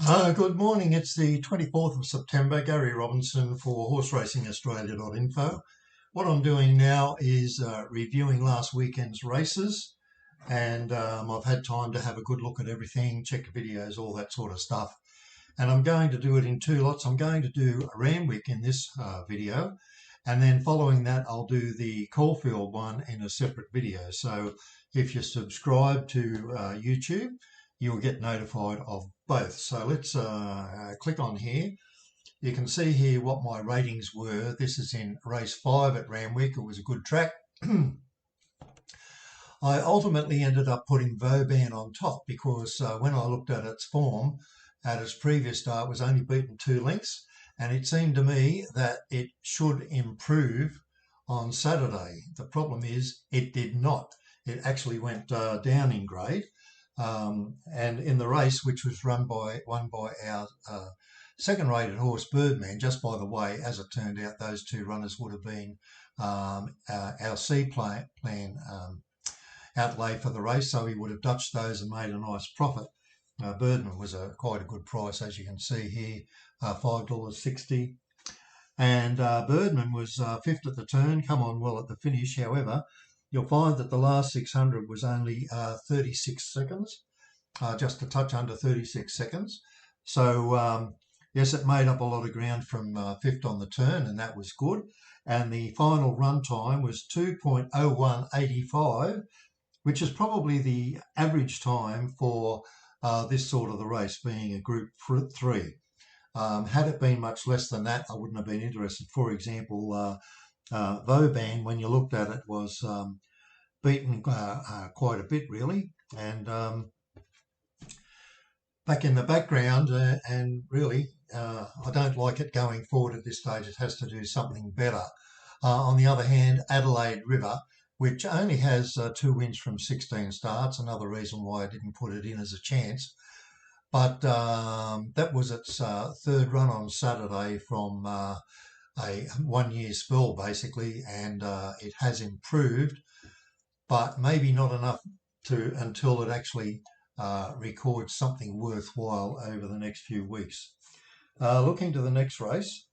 Good morning. It's the 24th of September. Gary Robinson for horseracingaustralia.info. What I'm doing now is reviewing last weekend's races, and I've had time to have a good look at everything, check the videos, all that sort of stuff. And I'm going to do it in two lots. I'm going to do Randwick in this video, and then following that I'll do the Caulfield one in a separate video. So if you subscribe to YouTube, you'll get notified of both. So let's click on here. You can see here what my ratings were. This is in race 5 at Randwick. It was a good track. I ultimately ended up putting Vauban on top because when I looked at its form at its previous start, it was only beaten 2 lengths, and it seemed to me that it should improve on Saturday. The problem is it did not. It actually went down in grade. And in the race, which was won by our second-rated horse Birdman, just by the way, as it turned out, those two runners would have been our C plan outlay for the race, so he would have dutched those and made a nice profit. Birdman was quite a good price, as you can see here, $5.60. And Birdman was fifth at the turn, come on well at the finish. However, you'll find that the last 600 was only 36 seconds, just a touch under 36 seconds. So, yes, it made up a lot of ground from fifth on the turn, and that was good. And the final run time was 2.0185, which is probably the average time for this sort of the race, being a Group 3. Had it been much less than that, I wouldn't have been interested. For example, Vauban, when you looked at it, was beaten quite a bit, really, and back in the background, and really, I don't like it going forward at this stage. It has to do something better. On the other hand, Adelaide River, which only has 2 wins from 16 starts, another reason why I didn't put it in as a chance. But that was its third run on Saturday from a 1 year spell, basically, and it has improved, but maybe not enough until it actually records something worthwhile over the next few weeks. Looking to the next race,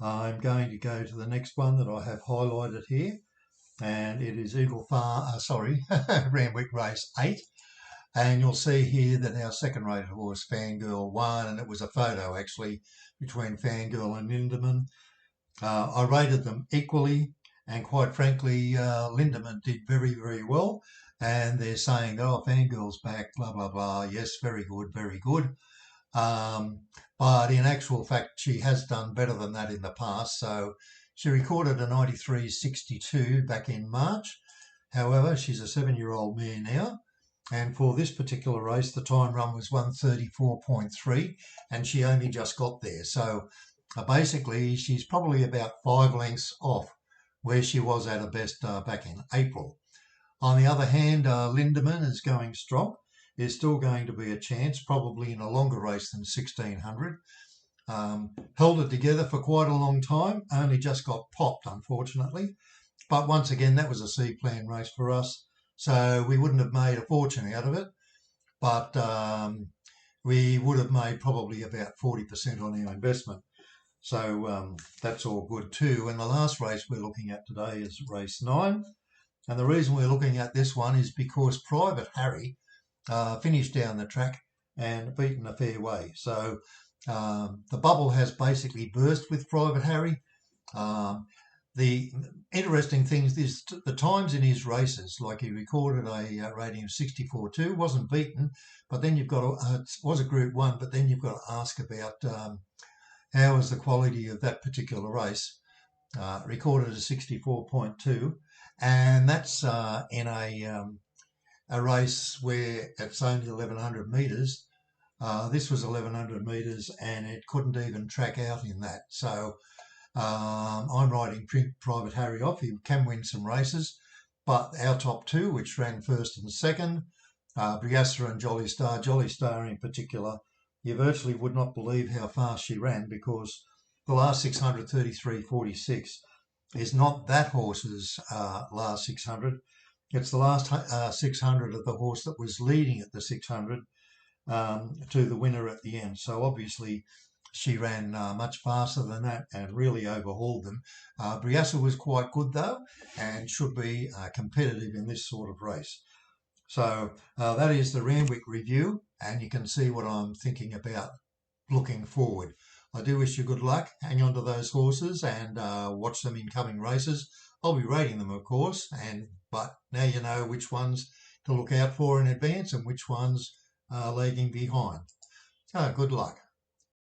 I'm going to go to the next one that I have highlighted here, and it is Randwick race 8. And you'll see here that our second-rated horse, Fangirl, won, and it was a photo, actually, between Fangirl and Lindemann. I rated them equally, and quite frankly, Lindemann did very, very well. And they're saying, oh, Fangirl's back, blah, blah, blah. Yes, very good, very good. But in actual fact, she has done better than that in the past. So she recorded a 93.62 back in March. However, she's a 7-year-old mare now. And for this particular race, the time run was 1:34.3, and she only just got there. So basically, she's probably about 5 lengths off where she was at her best back in April. On the other hand, Lindemann is going strong. There's still going to be a chance, probably in a longer race than 1600. Held it together for quite a long time, only just got popped, unfortunately. But once again, that was a C-plan race for us. So we wouldn't have made a fortune out of it, but we would have made probably about 40% on our investment. So that's all good too. And the last race we're looking at today is race 9. And the reason we're looking at this one is because Private Harry finished down the track and beaten a fair way. So the bubble has basically burst with Private Harry. The interesting thing is the times in his races, like he recorded a rating of 64.2, wasn't beaten, but then you've got to, it was a Group 1, but then you've got to ask about how is the quality of that particular race. Recorded a 64.2, and that's in a race where it's only 1,100 metres. This was 1,100 metres, and it couldn't even track out in that. So I'm writing Private Harry off. He can win some races, but our top two, which ran first and second, Briassa and Jolly Star in particular, you virtually would not believe how fast she ran, because the last 600, 33.46, is not that horse's last 600. It's the last 600 of the horse that was leading at the 600, to the winner at the end. So obviously she ran much faster than that and really overhauled them. Briassa was quite good though, and should be competitive in this sort of race. So that is the Randwick review, and you can see what I'm thinking about looking forward. I do wish you good luck. Hang on to those horses and watch them in coming races. I'll be rating them, of course, but now you know which ones to look out for in advance and which ones are lagging behind. So good luck.